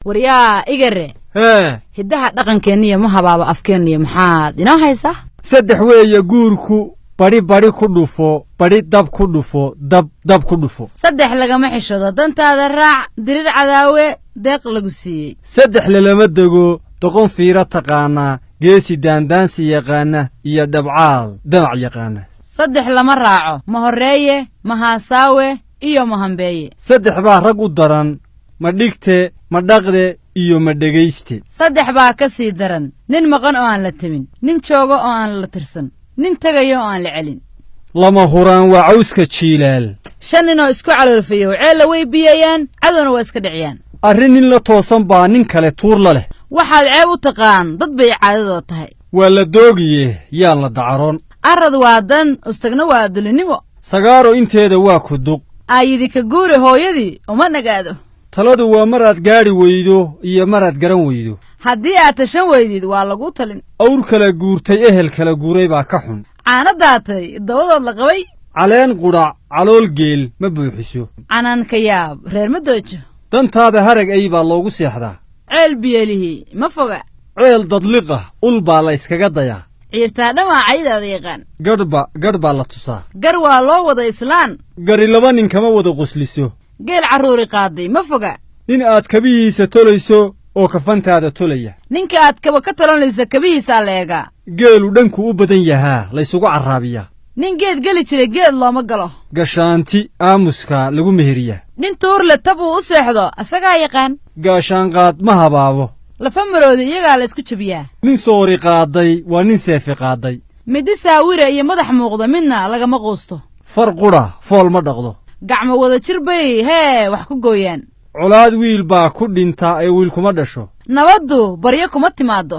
وريا إيجري هدها دقن كنية مهبابا أفكنية محاد إنا هيسا سدح ويا جوركو bari ku dhufo bari dab ku dhufo dab ku dhufo saddex laga ma xishado dantaada raac dirir cadaawe deeq lagu siiyay saddex lama dago doqon fiira taqaana geesi daandaansi yaqaana iyo dabcaal damac yaqaana saddex lama raaco ma horeeye ma haasaawe iyo ma hambeeye saddex baa rag u daran ma dhigte ma dhaqde iyo ma dhegayste saddex baa ka sii daran nin maqan oo aan la timin nin joogo oo aan la tirsan nin tagayo aan la celin lama huraan waa cawska jiilaal shan nin oo isku caloolfayo ceella way biyayaan cadowna waa iska dhiciyaan arrin nin la toosan baa nin kale tuur la leh waxaad ceeb u taqaan dad bay caadadoo tahay waa la doogiye yaan la dacaroon arrad waa dan ustagna waa dulinimo sagaaro inteeda waa ku duq aayidi ka guure hooyadii uma nagaado taladu waa maraad gaadhi weydo iyo maraad garan weydo haddii aad tashan weydid waa lagu talin awr kala guurtay ehel kala guuray baa ka xun caana daatay dabadood la qabay caleen qudhac calool geel ma buuxiso canaan ka yaab reer ma doojo dantaada harag ay baa loogu seexdaa ceel biyelihii ma foga ceel dadliqah ul baa la iskaga dayaa ciirtaa dhammaa caydaada yaqaan gadh baa la tusaa gar waa loo wada islaan gari laba nin kama wada qosliso geel carruuri qaaday ma foga nin aad kabihiisa tolayso oo kafantaada tolaya ninka aad kaba ka tolanaysa kabihiisaa la eegaa geelu dhanku u badan yahaa laysugu carraabiyaa nin geed geli jiray geed looma galo gashaanti aamuska lagu meheriyaa nin tuurle tabuu u seexdo asagaa yaqaan gaashaanqaad ma habaabo lafa maroodi iyagaa la isku jebiyaa nin soori qaaday waa nin seefi qaaday middi saawira iyo madax muuqda midna lagama quusto far qudha fool ma dhaqdo gacmo wada jir bay hee wax ku gooyaan colaad wiil baa ku dhintaa ee wiil kuma dhasho nabaddu baryo kuma timaaddo